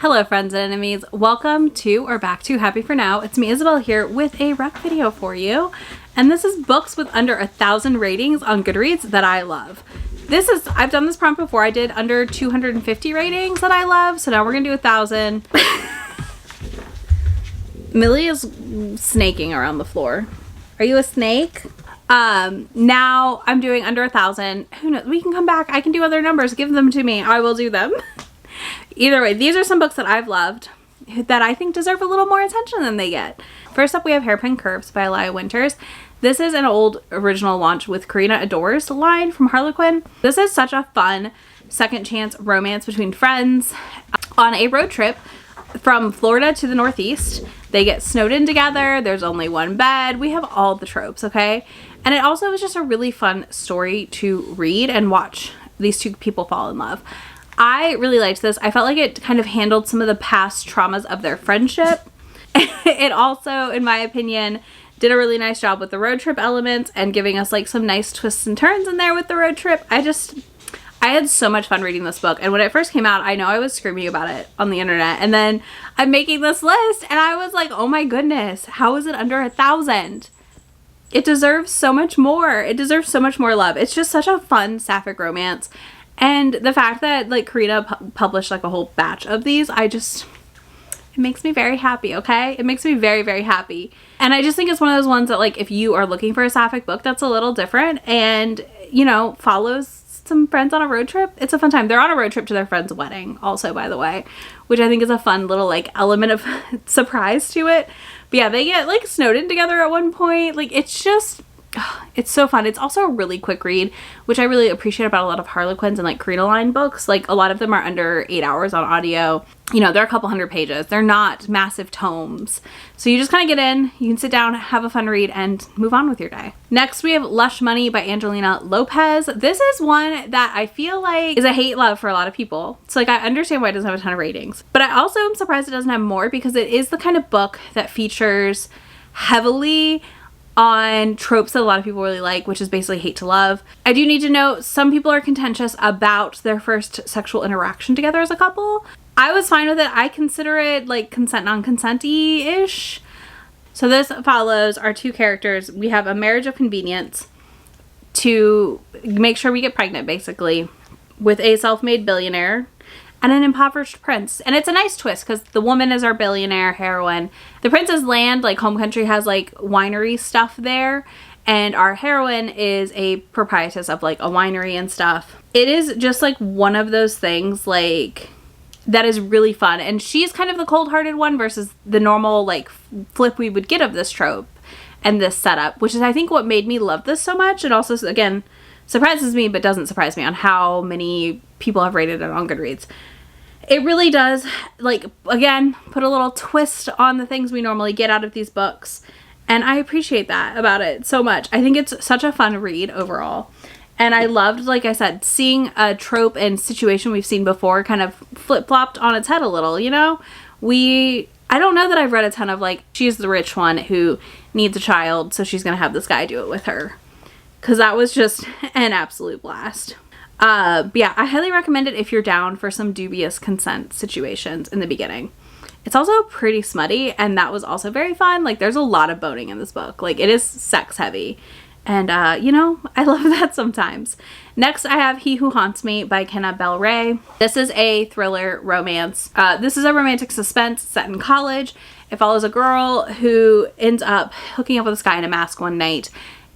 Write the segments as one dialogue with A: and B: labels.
A: Hello friends and enemies, welcome to or back to Happy for Now. It's me Isabel here with a rec video for you, and this is books with under 1,000 ratings on Goodreads that I love. I've done this prompt before. I did under 250 ratings that I love, so now we're gonna do 1,000. Millie is snaking around the floor. Are you a snake? Now I'm doing under 1,000. Who knows? We can come back. I can do other numbers. Give them to me. I will do them. Either way, these are some books that I've loved that I think deserve a little more attention than they get. First up, we have Hairpin Curves by Elia Winters. This is an old original launch with Karina Adores line from Harlequin. This is such a fun second chance romance between friends on a road trip from Florida to the Northeast. They get snowed in together. There's only one bed. We have all the tropes, okay? And it also is just a really fun story to read and watch these two people fall in love. I really liked this. I felt like it kind of handled some of the past traumas of their friendship. It also, in my opinion, did a really nice job with the road trip elements and giving us like some nice twists and turns in there with the road trip. I had so much fun reading this book, and when it first came out, I know I was screaming about it on the internet, and then I'm making this list and I was like, oh my goodness, how is it under 1,000? It deserves so much more. It deserves so much more love. It's just such a fun sapphic romance. And the fact that like Karina published like a whole batch of these, it makes me very happy, okay? It makes me very, very happy. And I just think it's one of those ones that like if you are looking for a sapphic book that's a little different and, you know, follows some friends on a road trip, it's a fun time. They're on a road trip to their friend's wedding also, by the way, which I think is a fun little like element of surprise to it. But yeah, they get like snowed in together at one point. Like it's just... it's so fun. It's also a really quick read, which I really appreciate about a lot of Harlequins and like Karina line books. Like a lot of them are under 8 hours on audio. You know, they're a couple hundred pages. They're not massive tomes. So you just kind of get in, you can sit down, have a fun read, and move on with your day. Next, we have Lush Money by Angelina Lopez. This is one that I feel like is a hate love for a lot of people. So like I understand why it doesn't have a ton of ratings, but I also am surprised it doesn't have more because it is the kind of book that features heavily on tropes that a lot of people really like, which is basically hate to love. I do need to note some people are contentious about their first sexual interaction together as a couple. I was fine with it. I consider it like consent non-consent-y-ish. So this follows our two characters. We have a marriage of convenience to make sure we get pregnant, basically, with a self-made billionaire and an impoverished prince. And it's a nice twist because the woman is our billionaire heroine. The prince's land, like home country, has like winery stuff there, and our heroine is a proprietress of like a winery and stuff. It is just like one of those things like that is really fun, and she's kind of the cold-hearted one versus the normal like flip we would get of this trope and this setup, which is I think what made me love this so much. It also, again, surprises me but doesn't surprise me on how many people have rated it on Goodreads. It really does, like, again, put a little twist on the things we normally get out of these books, and I appreciate that about it so much. I think it's such a fun read overall, and I loved, like I said, seeing a trope and situation we've seen before kind of flip-flopped on its head a little, you know? I don't know that I've read a ton of, like, she's the rich one who needs a child, so she's gonna have this guy do it with her, because that was just an absolute blast. But yeah, I highly recommend it if you're down for some dubious consent situations in the beginning. It's also pretty smutty, and that was also very fun. Like, there's a lot of boning in this book. Like, it is sex heavy, and you know, I love that sometimes. Next, I have He Who Haunts Me by Kenna Bell Ray. This is a thriller romance. This is a romantic suspense set in college. It follows a girl who ends up hooking up with this guy in a mask one night,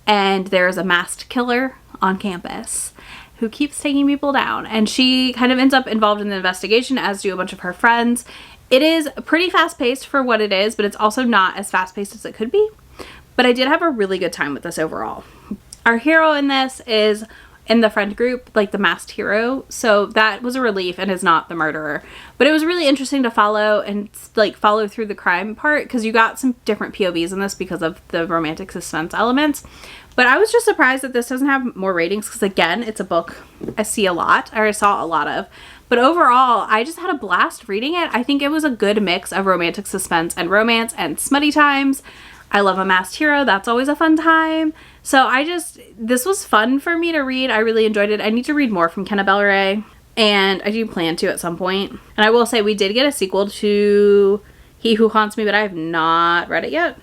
A: and there's a masked killer on campus who keeps taking people down, and she kind of ends up involved in the investigation, as do a bunch of her friends. It is pretty fast-paced for what it is, but it's also not as fast-paced as it could be. But I did have a really good time with this overall. Our hero in this is in the friend group, like the masked hero, so that was a relief and is not the murderer. But it was really interesting to follow and like follow through the crime part, because you got some different POVs in this because of the romantic suspense elements. But I was just surprised that this doesn't have more ratings, because again, it's a book I see a lot, or I saw a lot of. But overall, I just had a blast reading it. I think it was a good mix of romantic suspense and romance and smutty times. I love a masked hero. That's always a fun time. So this was fun for me to read. I really enjoyed it. I need to read more from Kenna Bell Ray. and I do plan to at some point. And I will say we did get a sequel to He Who Haunts Me, but I have not read it yet.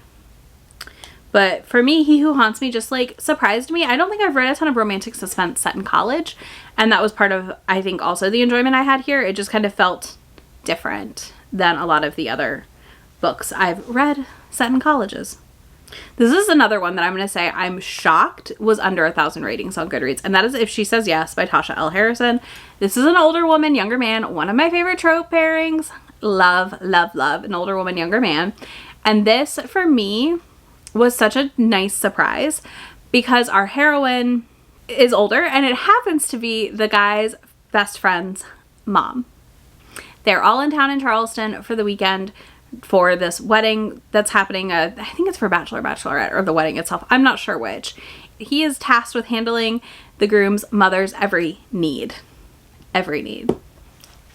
A: But for me, He Who Haunts Me just like surprised me. I don't think I've read a ton of romantic suspense set in college, and that was part of, I think, also the enjoyment I had here. It just kind of felt different than a lot of the other books I've read set in colleges. This is another one that I'm going to say I'm shocked was under 1,000 ratings on Goodreads, and that is If She Says Yes by Tasha L. Harrison. This is an older woman, younger man. One of my favorite trope pairings. Love, love, love an older woman, younger man. And this, for me, was such a nice surprise because our heroine is older, and it happens to be the guy's best friend's mom. They're all in town in Charleston for the weekend for this wedding that's happening. I think it's for bachelor, bachelorette, or the wedding itself. I'm not sure which. He is tasked with handling the groom's mother's every need. Every need.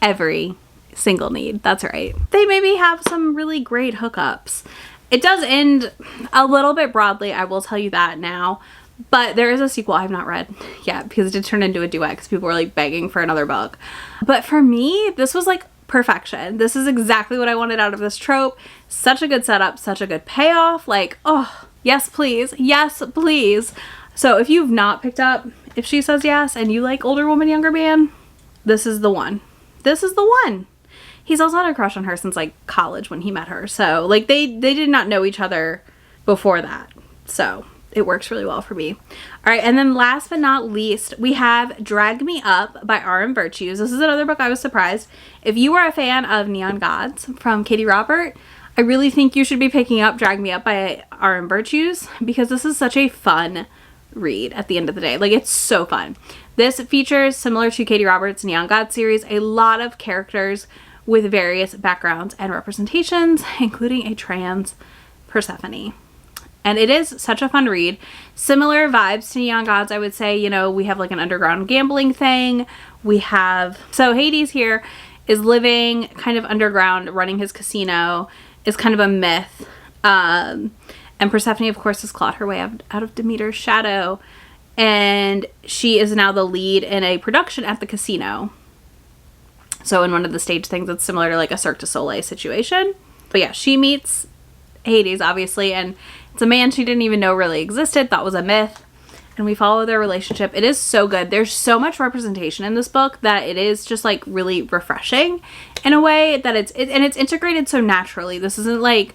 A: Every single need. That's right. They maybe have some really great hookups. It does end a little bit broadly, I will tell you that now. But there is a sequel I have not read yet because it did turn into a duet because people were like begging for another book. But for me, this was like perfection. This is exactly what I wanted out of this trope. Such a good setup, such a good payoff. Like, oh, yes, please. Yes, please. So if you've not picked up If She Says Yes and you like older woman, younger man, this is the one. This is the one. He's also had a crush on her since like college when he met her. So like they did not know each other before that. So it works really well for me. All right, and then last but not least, we have Drag Me Up by R.M. Virtues. This is another book I was surprised. If you are a fan of Neon Gods from Katie Robert, I really think you should be picking up Drag Me Up by R.M. Virtues because this is such a fun read at the end of the day. Like, it's so fun. This features, similar to Katie Roberts' Neon Gods series, a lot of characters with various backgrounds and representations, including a trans Persephone. And it is such a fun read. Similar vibes to Neon Gods, I would say. You know, we have like an underground gambling thing. We have... So Hades here is living kind of underground, running his casino, is kind of a myth. And Persephone, of course, has clawed her way out of Demeter's shadow. And she is now the lead in a production at the casino. So in one of the stage things, it's similar to like a Cirque du Soleil situation. But yeah, she meets Hades, obviously, and it's a man she didn't even know really existed, thought was a myth, and we follow their relationship. It is so good. There's so much representation in this book that it is just like really refreshing in a way that it's integrated so naturally. This isn't like,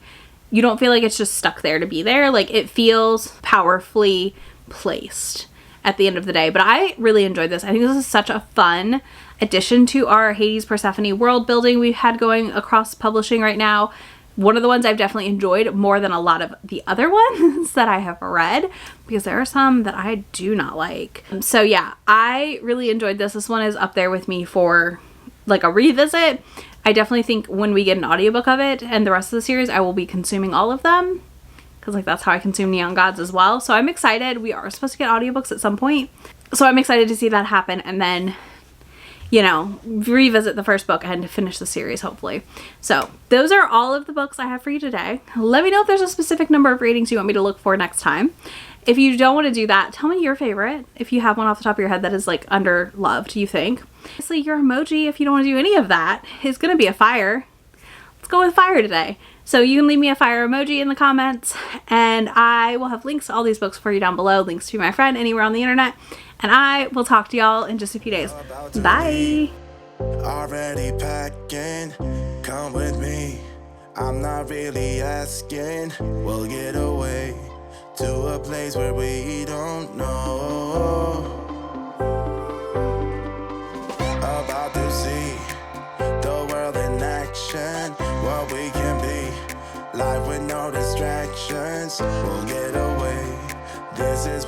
A: you don't feel like it's just stuck there to be there. Like, it feels powerfully placed at the end of the day. But I really enjoyed this. I think this is such a fun addition to our Hades Persephone world building we've had going across publishing right now. One of the ones I've definitely enjoyed more than a lot of the other ones that I have read, because there are some that I do not like. So yeah, I really enjoyed this. This one is up there with me for like a revisit. I definitely think when we get an audiobook of it and the rest of the series, I will be consuming all of them, because like that's how I consume Neon Gods as well. So I'm excited. We are supposed to get audiobooks at some point. So I'm excited to see that happen, and then, you know, revisit the first book and finish the series, hopefully. So those are all of the books I have for you today. Let me know if there's a specific number of ratings you want me to look for next time. If you don't want to do that, tell me your favorite. If you have one off the top of your head that is like under loved, you think. Obviously your emoji, if you don't want to do any of that, is going to be a fire. Let's go with fire today. So you can leave me a fire emoji in the comments, and I will have links to all these books for you down below, links to my friend anywhere on the internet. And I will talk to y'all in just a few days. Bye.
B: Already packing, come with me. I'm not really asking. We'll get away to a place where we don't know. About to see the world in action, what we can be. Life with no distractions. We'll get away. This is